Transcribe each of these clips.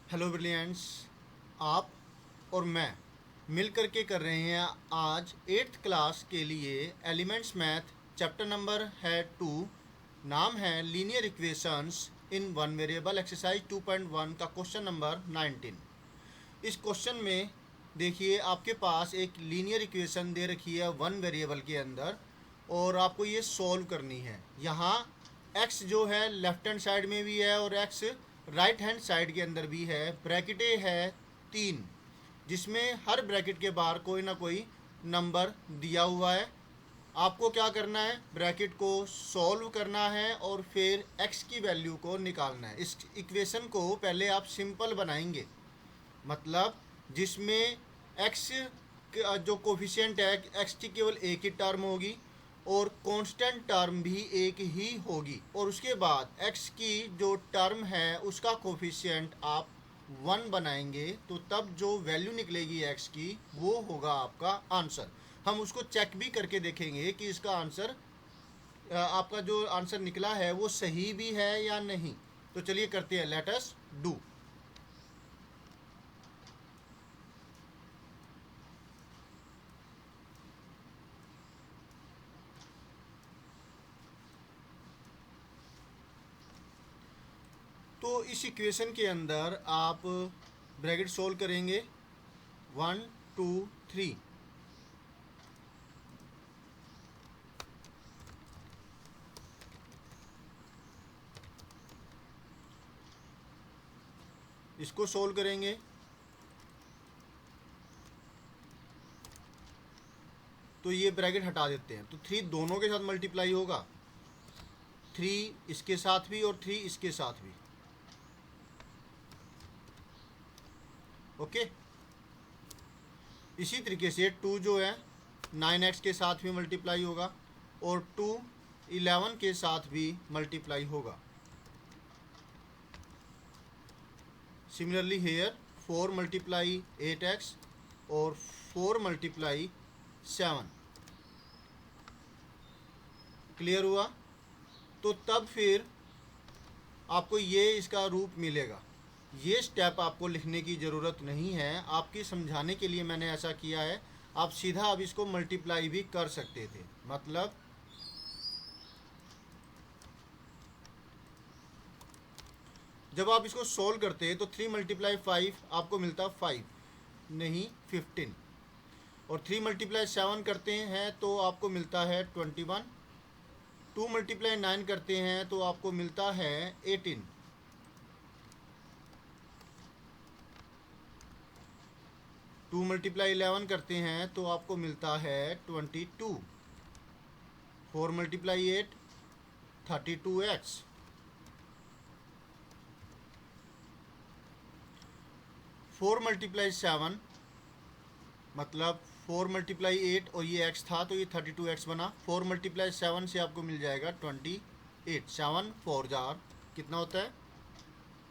Hello brilliants. आप और मैं मिल कर के कर रहे हैं आज 8th क्लास के लिए एलिमेंट्स मैथ। चैप्टर नंबर है 2। नाम है linear equations in one variable. Exercise 2.1 का क्वेश्चन नंबर 19। इस क्वेश्चन में देखिए, आपके पास एक लीनियर इक्वेशन दे रखी है वन वेरिएबल के अंदर और आपको ये सॉल्व करनी है। यहाँ x जो है लेफ्ट हैंड साइड में भी है और x राइट हैंड साइड के अंदर भी है। ब्रैकेटें है 3, जिसमें हर ब्रैकेट के बाहर कोई ना कोई नंबर दिया हुआ है। आपको क्या करना है, ब्रैकेट को सॉल्व करना है और फिर x की वैल्यू को निकालना है। इस इक्वेशन को पहले आप सिंपल बनाएंगे, मतलब जिसमें x जो कोफिशिएंट है x की केवल एक ही टर्म होगी और कांस्टेंट टर्म भी एक ही होगी, और उसके बाद x की जो टर्म है उसका कोफिशिएंट आप 1 बनाएंगे, तो तब जो वैल्यू निकलेगी x की वो होगा आपका आंसर। हम उसको चेक भी करके देखेंगे कि इसका आंसर, आपका जो आंसर निकला है वो सही भी है या नहीं। तो चलिए करते हैं, लेट अस डू। तो इस इक्वेशन के अंदर आप ब्रैकेट सोल्व करेंगे 1 2 3। इसको सोल्व करेंगे तो ये ब्रैकेट हटा देते हैं, तो 3 दोनों के साथ मल्टीप्लाई होगा, 3 इसके साथ भी और 3 इसके साथ भी। ओके, इसी तरीके से 2 जो है 9x के साथ भी मल्टीप्लाई होगा और 2 11 के साथ भी मल्टीप्लाई होगा। सिमिलरली हेयर 4 मल्टीप्लाई 8x और 4 मल्टीप्लाई 7। क्लियर हुआ? तो तब फिर आपको ये इसका रूप मिलेगा। ये स्टेप आपको लिखने की ज़रूरत नहीं है, आपकी समझाने के लिए मैंने ऐसा किया है। आप सीधा अब इसको मल्टीप्लाई भी कर सकते थे, मतलब जब आप इसको सोल्व करते तो 3 मल्टीप्लाई 5 आपको मिलता 5 नहीं 15, और 3 मल्टीप्लाई 7 करते हैं तो आपको मिलता है 21। 2 मल्टीप्लाई 9 करते हैं तो आपको मिलता है 18। 2 मल्टीप्लाई 11 करते हैं तो आपको मिलता है 22। 4 मल्टीप्लाई 8 32x। 4 मल्टीप्लाई 7 मतलब 4 मल्टीप्लाई 8 और ये x था तो ये 32x बना। 4 मल्टीप्लाई 7 से आपको मिल जाएगा 28। 7 4 जार कितना होता है?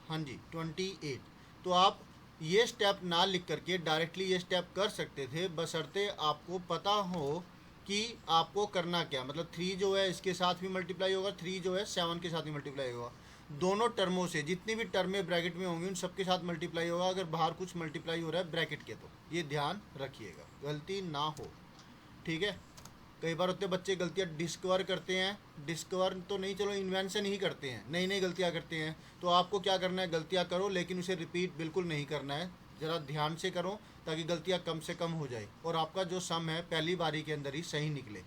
हाँ जी 28। तो आप ये स्टेप ना लिख करके डायरेक्टली ये स्टेप कर सकते थे, बशर्ते आपको पता हो कि आपको करना क्या। मतलब 3 जो है इसके साथ भी मल्टीप्लाई होगा, 3 जो है 7 के साथ भी मल्टीप्लाई होगा। दोनों टर्मों से जितनी भी टर्में ब्रैकेट में होंगी उन सबके साथ मल्टीप्लाई होगा। अगर बाहर कुछ मल्टीप्लाई हो रहा है ब्रैकेट के, तो ये ध्यान रखिएगा, गलती ना हो। ठीक है, कई बार होते बच्चे गलतियाँ डिस्कवर करते हैं, डिस्कवर तो नहीं, चलो इन्वेंशन ही करते हैं, नई नई गलतियाँ करते हैं। तो आपको क्या करना है, गलतियाँ करो लेकिन उसे रिपीट बिल्कुल नहीं करना है, ज़रा ध्यान से करो ताकि गलतियाँ कम से कम हो जाए और आपका जो सम है पहली बारी के अंदर ही सही निकले।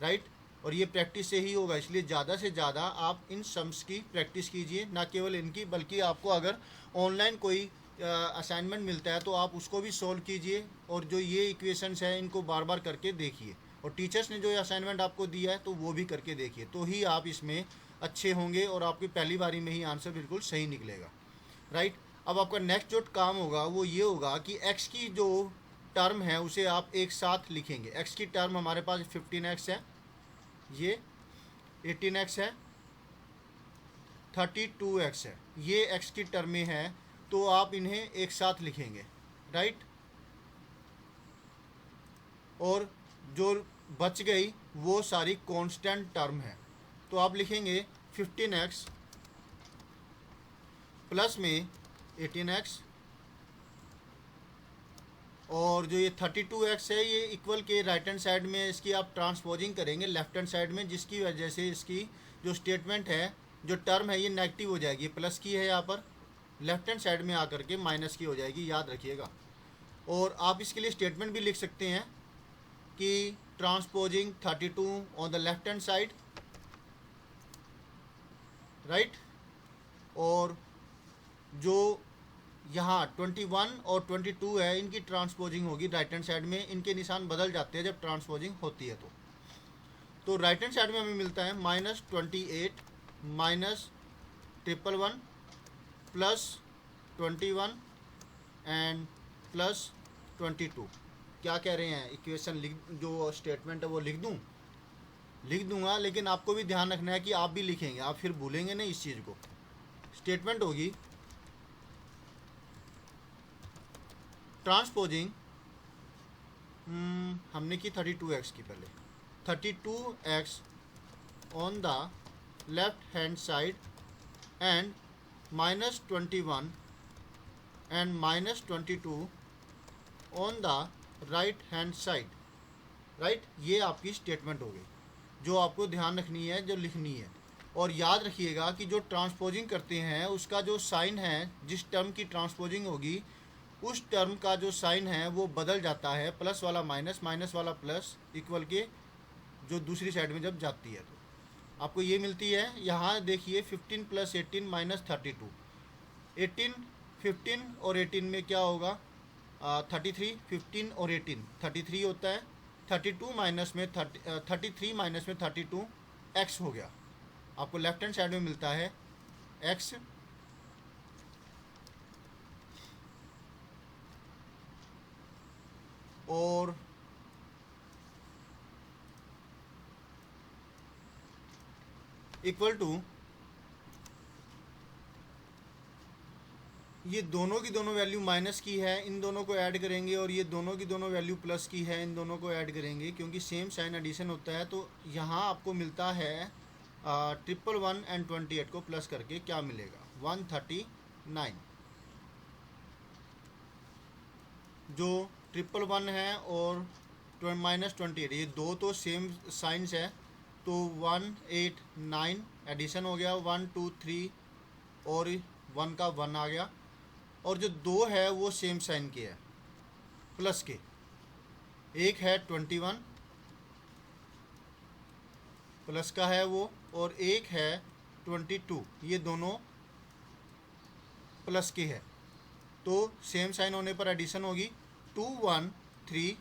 राइट, और ये प्रैक्टिस से ही होगा, इसलिए ज़्यादा से ज़्यादा आप इन सम्स की प्रैक्टिस कीजिए, ना केवल इनकी, बल्कि आपको अगर ऑनलाइन कोई असाइनमेंट मिलता है तो आप उसको भी सोल्व कीजिए और जो ये इक्वेशंस है इनको बार बार करके देखिए, और टीचर्स ने जो असाइनमेंट आपको दिया है तो वो भी करके देखिए, तो ही आप इसमें अच्छे होंगे और आपकी पहली बारी में ही आंसर बिल्कुल सही निकलेगा। राइट, अब आपका नेक्स्ट जो काम होगा वो ये होगा कि x की जो टर्म है उसे आप एक साथ लिखेंगे। x की टर्म हमारे पास 15x है, ये 18x है, 32x है, ये x की टर्में हैं, तो आप इन्हें एक साथ लिखेंगे। राइट, और जो बच गई वो सारी कांस्टेंट टर्म है, तो आप लिखेंगे 15x प्लस में 18x, और जो ये 32x है ये इक्वल के राइट हैंड साइड में इसकी आप ट्रांसपोजिंग करेंगे लेफ्ट हैंड साइड में, जिसकी वजह से इसकी जो स्टेटमेंट है, जो टर्म है, ये नेगेटिव हो जाएगी। प्लस की है यहाँ पर, लेफ्ट हैंड साइड में आकर के माइनस की हो जाएगी, याद रखिएगा। और आप इसके लिए स्टेटमेंट भी लिख सकते हैं कि transposing 32 on the left hand side, right. और जो यहाँ 21 और 22 है इनकी ट्रांसपोजिंग होगी राइट हैंड साइड में, इनके निशान बदल जाते हैं जब ट्रांसपोजिंग होती है। तो राइट हैंड साइड में हमें मिलता है -28 माइनस 111 प्लस 21 एंड प्लस 22। क्या कह रहे हैं, इक्वेशन लिख, जो स्टेटमेंट है वो लिख दूंगा, लेकिन आपको भी ध्यान रखना है कि आप भी लिखेंगे, आप फिर भूलेंगे नहीं इस चीज़ को। स्टेटमेंट होगी ट्रांसपोजिंग, हमने की 32x की पहले, 32x on the left hand side and -21 and -22 on the right hand side, right. ये आपकी स्टेटमेंट हो गई जो आपको ध्यान रखनी है, जो लिखनी है। और याद रखिएगा कि जो ट्रांसपोजिंग करते हैं उसका जो साइन है, जिस टर्म की ट्रांसपोजिंग होगी उस टर्म का जो साइन है वो बदल जाता है, प्लस वाला माइनस, माइनस वाला प्लस, इक्वल के जो दूसरी साइड में जब जाती है तो आपको ये मिलती है। यहाँ देखिए 15 + 18 - 32, 18 15 और 18 में क्या होगा, 33, 15 और 18 33 होता है, 32 माइनस में 33 माइनस में 32 x हो गया। आपको लेफ्ट हैंड साइड में मिलता है x, और इक्वल टू ये दोनों की दोनों वैल्यू माइनस की है, इन दोनों को ऐड करेंगे, और ये दोनों की दोनों वैल्यू प्लस की है, इन दोनों को ऐड करेंगे, क्योंकि सेम साइन एडिशन होता है। तो यहाँ आपको मिलता है 111 एंड 28 को प्लस करके क्या मिलेगा, 139। जो 111 है और -28, ये दो तो सेम साइंस है, तो 189 एडिशन हो गया, 1 2 3 और 1 का 1 आ गया। और जो दो है वो सेम साइन के है, प्लस के, एक है 21 प्लस का है वो, और एक है 22, ये दोनों प्लस के है। तो सेम साइन होने पर एडिशन होगी, 2 1 3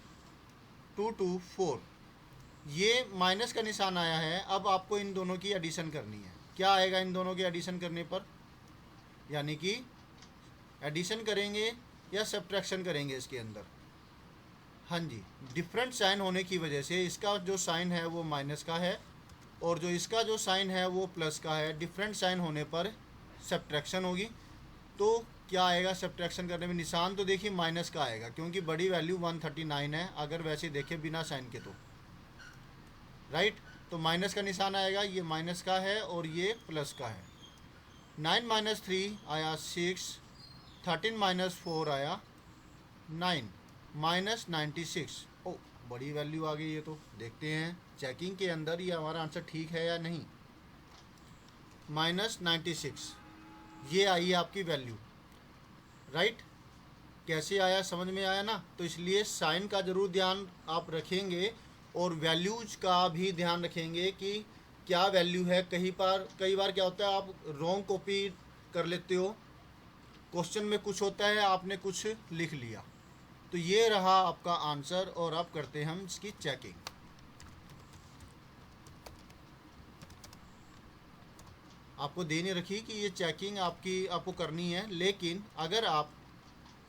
2 2 4। ये माइनस का निशान आया है, अब आपको इन दोनों की एडिशन करनी है। क्या आएगा इन दोनों की एडिशन करने पर, यानी कि एडिशन करेंगे या सब्ट्रैक्शन करेंगे इसके अंदर। हाँ जी, डिफरेंट साइन होने की वजह से इसका जो साइन है वो माइनस का है और जो इसका जो साइन है वो प्लस का है। डिफरेंट साइन होने पर सब्ट्रैक्शन होगी। तो क्या आएगा सब्ट्रैक्शन करने में, निशान तो देखिए माइनस का आएगा क्योंकि बड़ी वैल्यू 139 है, अगर वैसे देखें बिना साइन के तो, राइट। तो माइनस का निशान आएगा, ये माइनस का है और ये प्लस का है। 9 - 3 आया 6, 13 - 4 आया 9, -96। ओ बड़ी वैल्यू आ गई ये तो। देखते हैं चेकिंग के अंदर ये हमारा आंसर ठीक है या नहीं। -96 ये आई है आपकी वैल्यू, राइट। कैसे आया समझ में आया ना। तो इसलिए साइन का ज़रूर ध्यान आप रखेंगे और वैल्यूज का भी ध्यान रखेंगे कि क्या वैल्यू है। कई बार क्या होता है, आप रॉन्ग कॉपी कर लेते हो, क्वेश्चन में कुछ होता है आपने कुछ लिख लिया। तो ये रहा आपका आंसर और अब करते हैं हम इसकी चेकिंग। आपको दे नहीं रखी कि ये चेकिंग आपको करनी है, लेकिन अगर आप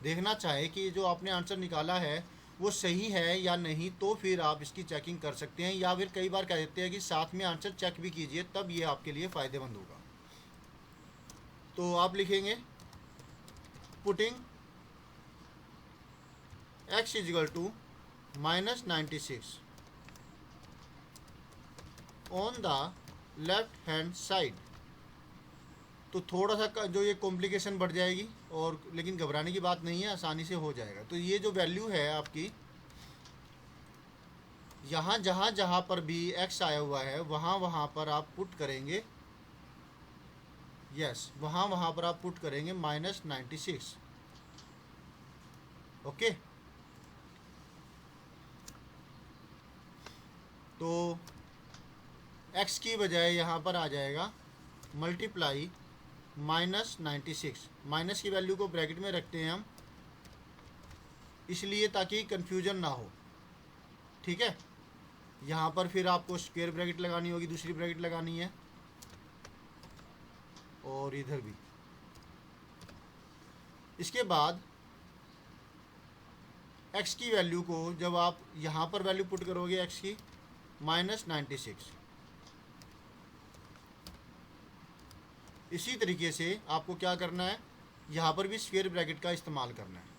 देखना चाहें कि जो आपने आंसर निकाला है वो सही है या नहीं, तो फिर आप इसकी चेकिंग कर सकते हैं। या फिर कई बार कह देते हैं कि साथ में आंसर चेक भी कीजिए, तब ये आपके लिए फ़ायदेमंद होगा। तो आप लिखेंगे putting x = -96 on the left hand side. तो थोड़ा सा जो ये कॉम्प्लिकेशन बढ़ जाएगी और लेकिन घबराने की बात नहीं है, आसानी से हो जाएगा। तो ये जो वैल्यू है आपकी, यहाँ जहाँ जहाँ पर भी x आया हुआ है वहाँ वहाँ पर आप पुट करेंगे, यस, वहाँ वहाँ पर आप पुट करेंगे -96। ओके, तो x की बजाय यहाँ पर आ जाएगा मल्टीप्लाई -96। माइनस की वैल्यू को ब्रैकेट में रखते हैं हम, इसलिए ताकि कंफ्यूजन ना हो। ठीक है, यहाँ पर फिर आपको स्क्वायर ब्रैकेट लगानी होगी, दूसरी ब्रैकेट लगानी है, और इधर भी। इसके बाद x की वैल्यू को जब आप यहाँ पर वैल्यू पुट करोगे x की -96, इसी तरीके से आपको क्या करना है, यहाँ पर भी स्क्वायर ब्रैकेट का इस्तेमाल करना है।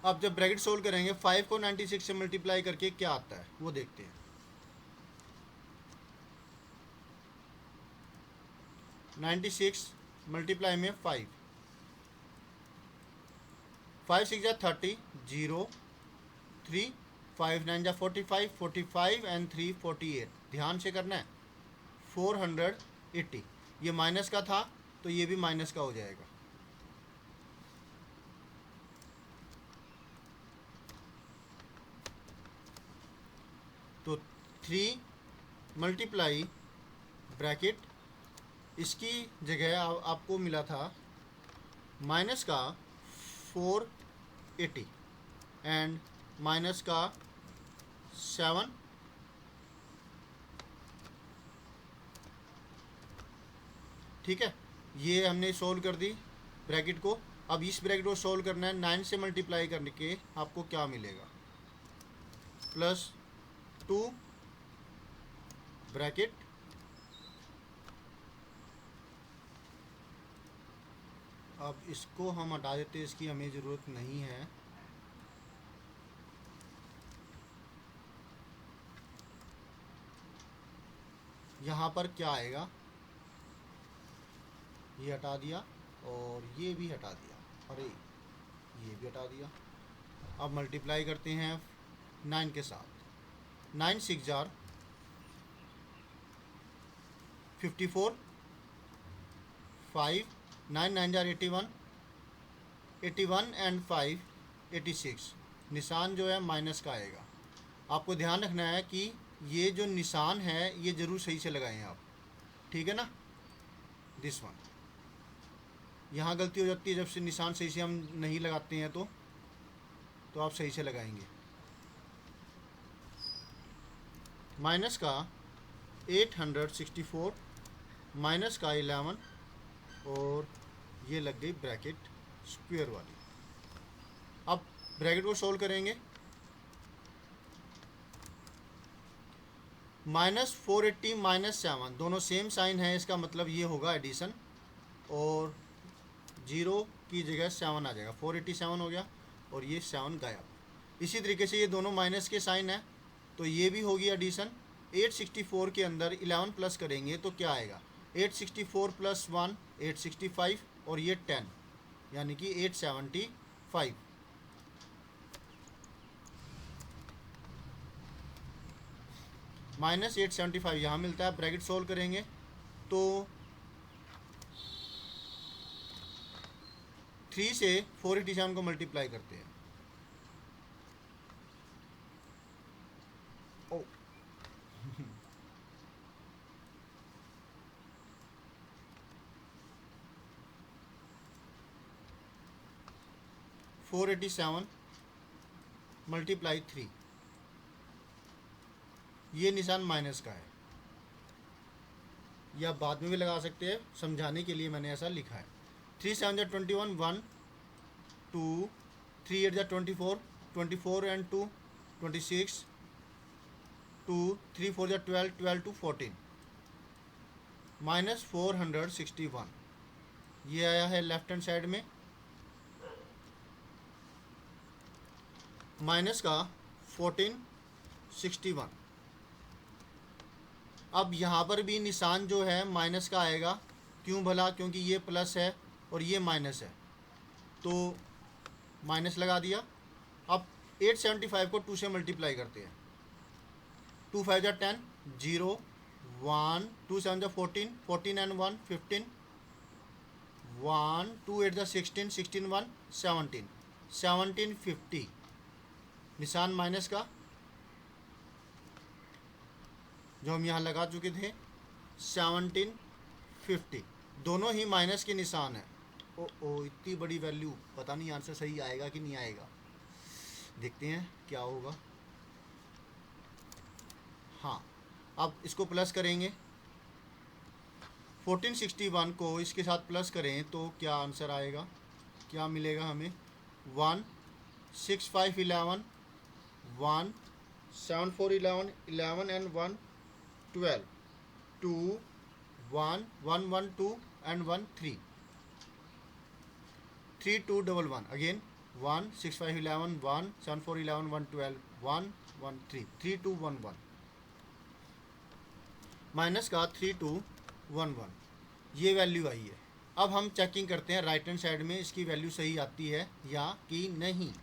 अब जब ब्रैकेट सोल्व करेंगे 5 को 96 से मल्टीप्लाई करके क्या आता है वो देखते हैं। 96 मल्टीप्लाई में 5, 5 6 जा 30, 0 3, 5 9 जा 45, 45 एंड 3 48। ध्यान से करना है, 480। ये माइनस का था तो ये भी माइनस का हो जाएगा। तो 3 मल्टीप्लाई ब्रैकेट, इसकी जगह आपको मिला था माइनस का 480 एंड माइनस का 7। ठीक है, ये हमने सोल्व कर दी ब्रैकेट को। अब इस ब्रैकेट को सोल्व करना है, 9 से मल्टीप्लाई करने के आपको क्या मिलेगा, +2 ब्रैकेट अब इसको हम हटा देते हैं, इसकी हमें ज़रूरत नहीं है। यहाँ पर क्या आएगा, ये हटा दिया और ये भी हटा दिया, अरे ये भी हटा दिया। अब मल्टीप्लाई करते हैं 9 के साथ, 9 6 जार 54, 5 9 9 जार 81, 81 एंड 5 86। निशान जो है माइनस का आएगा। आपको ध्यान रखना है कि ये जो निशान है ये ज़रूर सही से लगाएं आप, ठीक है ना। दिस वन, यहाँ गलती हो जाती है जब से निशान सही से हम नहीं लगाते हैं, तो आप सही से लगाएंगे। माइनस का 864, माइनस का 11, और ये लग गई ब्रैकेट स्क्वायर वाली। अब ब्रैकेट को सोल्व करेंगे, -480 -7 दोनों सेम साइन है, इसका मतलब ये होगा एडिशन, और 0 की जगह 7 आ जाएगा, 487 हो गया और ये 7 गायब। इसी तरीके से ये दोनों माइनस के साइन है तो ये भी होगी एडिशन। 864 के अंदर 11 प्लस करेंगे तो क्या आएगा, 864 + 1 865, और ये 10 यानी कि 875। -875 यहाँ मिलता है। ब्रैकेट सोल्व करेंगे तो 3 से 487 को मल्टीप्लाई करते हैं। ओ 487 मल्टीप्लाई 3, ये निशान माइनस का है, या बाद में भी लगा सकते हैं, समझाने के लिए मैंने ऐसा लिखा है। 3 7 जा 21, 1 2 3 8 जा 24, 24 एंड 2 26, 2 3 4 जा 12, 12 to 14, -461। ये आया है लेफ्ट हैंड साइड में, माइनस का 1461। अब यहाँ पर भी निशान जो है माइनस का आएगा, क्यों भला? क्योंकि ये प्लस है और ये माइनस है, तो माइनस लगा दिया। अब 875 को 2 से मल्टीप्लाई करते हैं। 2 5 जा 10, 0 1, 2 7 जा 14, 14 and 1 15, 1 2 8 जा 16, 16 1 17, 1750, निशान माइनस का जो हम यहाँ लगा चुके थे 1750, दोनों ही माइनस के निशान है। ओ इतनी बड़ी वैल्यू, पता नहीं आंसर सही आएगा कि नहीं आएगा, देखते हैं क्या होगा। हाँ, अब इसको प्लस करेंगे, 1461 को इसके साथ प्लस करें तो क्या आंसर आएगा, क्या मिलेगा हमें? 1 6 5 11, 1 7 4 11, 11 and 1 12, 2 1 1 1 2 and 1 3, 3 2 1 1, again 1 6 5 11, 1 7 4 11, 1 12, 1 1 3, 3 2 1 1, माइनस का 3 2 1 1, ये वैल्यू आई है। अब हम चेकिंग करते हैं राइट हैंड साइड में इसकी वैल्यू सही आती है या कि नहीं।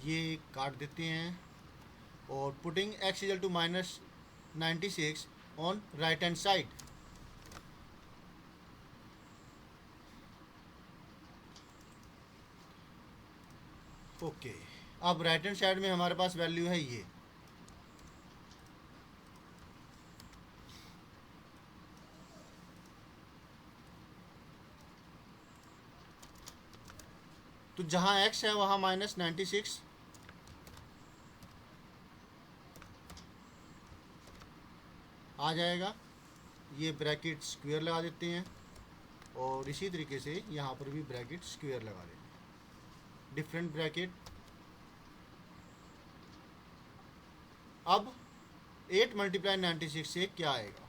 ये काट देते हैं और putting x equal to minus 96 on right hand side. Okay, अब राइट हैंड साइड में हमारे पास वैल्यू है ये, तो जहाँ x है वहाँ माइनस 96 आ जाएगा। ये ब्रैकेट स्क्वायर लगा देते हैं और इसी तरीके से यहाँ पर भी ब्रैकेट स्क्वायर लगा देते हैं, डिफरेंट ब्रैकेट। अब 8 मल्टीप्लाई 96 से क्या आएगा?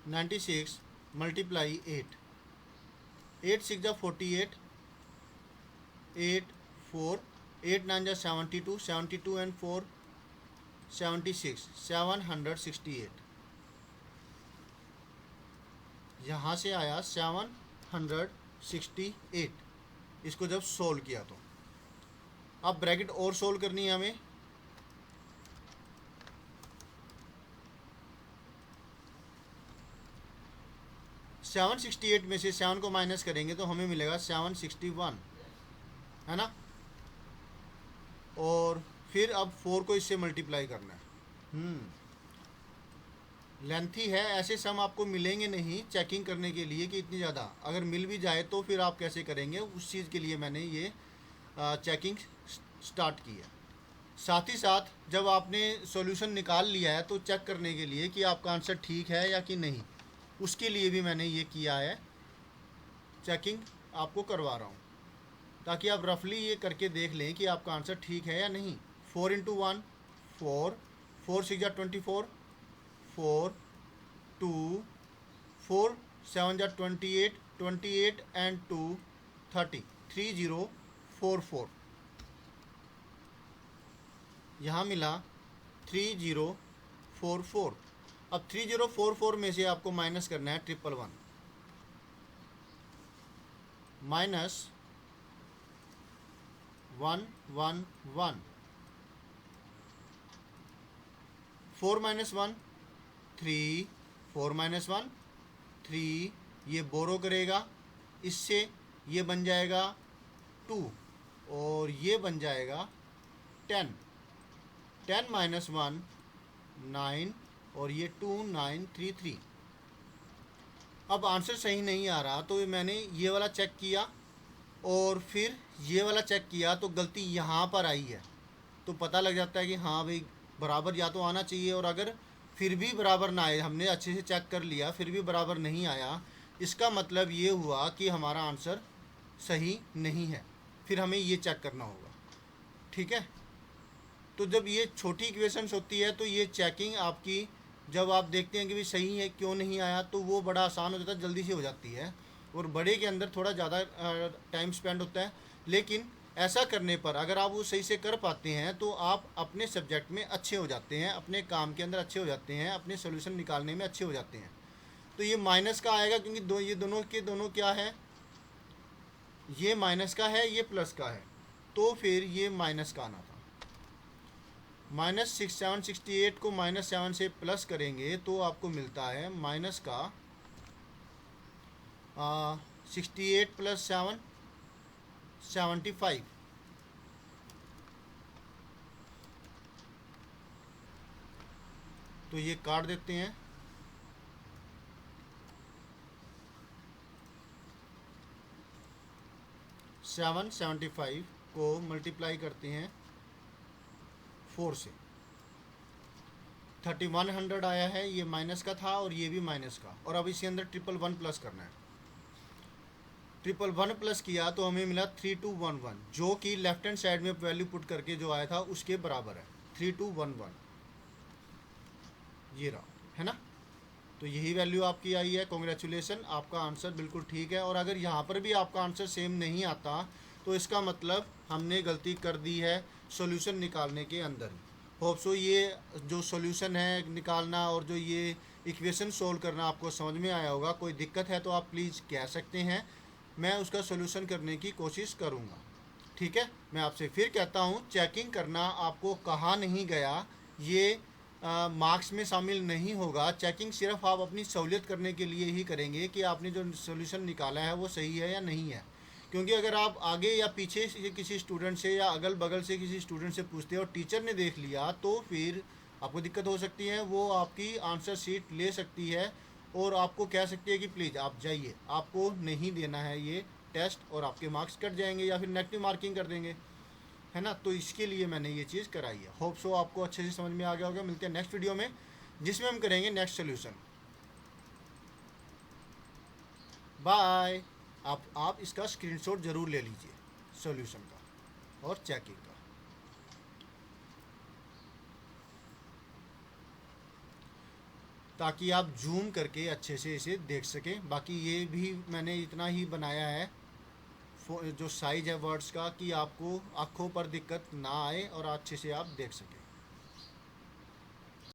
नाइन्टी सिक्स मल्टीप्लाई 8, 8 6 जा 48, 8 4, 8 9 जा 72, 72 and 4 76, 768, यहाँ से आया 768 इसको जब सोल्व किया तो। अब ब्रैकेट और सोल्व करनी है हमें, सेवन 68 में से 7 को माइनस करेंगे तो हमें मिलेगा 761, है ना। और फिर अब 4 को इससे मल्टीप्लाई करना है। लेंथी है, ऐसे सम आपको मिलेंगे नहीं चेकिंग करने के लिए कि इतनी ज़्यादा, अगर मिल भी जाए तो फिर आप कैसे करेंगे, उस चीज़ के लिए मैंने ये चेकिंग स्टार्ट की है। साथ ही साथ जब आपने सॉल्यूशन निकाल लिया है तो चेक करने के लिए कि आपका आंसर ठीक है या कि नहीं, उसके लिए भी मैंने ये किया है, चेकिंग आपको करवा रहा हूँ ताकि आप रफली ये करके देख लें कि आपका आंसर ठीक है या नहीं। 4 × 1 4, 4 6 जा 24, 4 2 4 7 जा 28, 28 and 2 30, 3044, यहाँ मिला 3044। अब 3044 में से आपको माइनस करना है 111, माइनस 111, 4 - 1 3, 4 - 1 3, ये बोरो करेगा, इससे ये बन जाएगा 2 और ये बन जाएगा 10, 10 - 1 9 और ये 2933। अब आंसर सही नहीं आ रहा तो मैंने ये वाला चेक किया और फिर ये वाला चेक किया तो गलती यहाँ पर आई है, तो पता लग जाता है कि हाँ भाई बराबर या तो आना चाहिए, और अगर फिर भी बराबर ना आए, हमने अच्छे से चेक कर लिया फिर भी बराबर नहीं आया, इसका मतलब ये हुआ कि हमारा आंसर सही नहीं है, फिर हमें ये चेक करना होगा। ठीक है, तो जब ये छोटी इक्वेशंस होती है तो ये चेकिंग आपकी, जब आप देखते हैं कि भी सही है क्यों नहीं आया, तो वो बड़ा आसान हो जाता है, जल्दी से हो जाती है। और बड़े के अंदर थोड़ा ज़्यादा टाइम स्पेंड होता है, लेकिन ऐसा करने पर अगर आप वो सही से कर पाते हैं तो आप अपने सब्जेक्ट में अच्छे हो जाते हैं, अपने काम के अंदर अच्छे हो जाते हैं, अपने सोल्यूशन निकालने में अच्छे हो जाते हैं। तो ये माइनस का आएगा क्योंकि ये दोनों के दोनों क्या है, ये माइनस का है, ये प्लस का है, तो फिर ये माइनस का आना था। -768 को -7 से प्लस करेंगे तो आपको मिलता है माइनस का 68 + 7 75। तो ये काट देते हैं, 775 को मल्टीप्लाई करते हैं 4 से, 3100 आया है, ये माइनस का था और ये भी माइनस का। और अब इसके अंदर 111 प्लस करना है, 111 प्लस किया तो हमें मिला 3211, जो कि लेफ्ट हैंड साइड में वैल्यू पुट करके जो आया था उसके बराबर है, 3211 ये रहा, है ना। तो यही वैल्यू आपकी आई है। कॉन्ग्रेचुलेसन, आपका आंसर बिल्कुल ठीक है। और अगर यहाँ पर भी आपका आंसर सेम नहीं आता तो इसका मतलब हमने गलती कर दी है सॉल्यूशन निकालने के अंदर। होप सो ये जो सॉल्यूशन है निकालना और जो ये इक्वेशन सोल्व करना आपको समझ में आया होगा। कोई दिक्कत है तो आप प्लीज़ कह सकते हैं, मैं उसका सॉल्यूशन करने की कोशिश करूँगा। ठीक है, मैं आपसे फिर कहता हूँ, चेकिंग करना आपको कहा नहीं गया, ये मार्क्स में शामिल नहीं होगा। चेकिंग सिर्फ आप अपनी सहूलियत करने के लिए ही करेंगे कि आपने जो सॉल्यूशन निकाला है वो सही है या नहीं है। क्योंकि अगर आप आगे या पीछे से किसी स्टूडेंट से या अगल बगल से किसी स्टूडेंट से पूछते हो और टीचर ने देख लिया तो फिर आपको दिक्कत हो सकती है। वो आपकी आंसर शीट ले सकती है और आपको कह सकती है कि प्लीज़ आप जाइए, आपको नहीं देना है ये टेस्ट, और आपके मार्क्स कट जाएंगे या फिर नेगेटिव मार्किंग कर देंगे, है ना। तो इसके लिए मैंने ये चीज़ कराई है। होप सो आपको अच्छे से समझ में आ गया होगा। मिलते हैं नेक्स्ट वीडियो में जिसमें हम करेंगे नेक्स्ट सोल्यूशन। बाय। आप इसका स्क्रीनशॉट ज़रूर ले लीजिए सॉल्यूशन का और चेकिंग का। ताकि आप जूम करके अच्छे से इसे देख सकें। बाकी ये भी मैंने इतना ही बनाया है जो साइज़ है वर्ड्स का, कि आपको आँखों पर दिक्कत ना आए और अच्छे से आप देख सकें।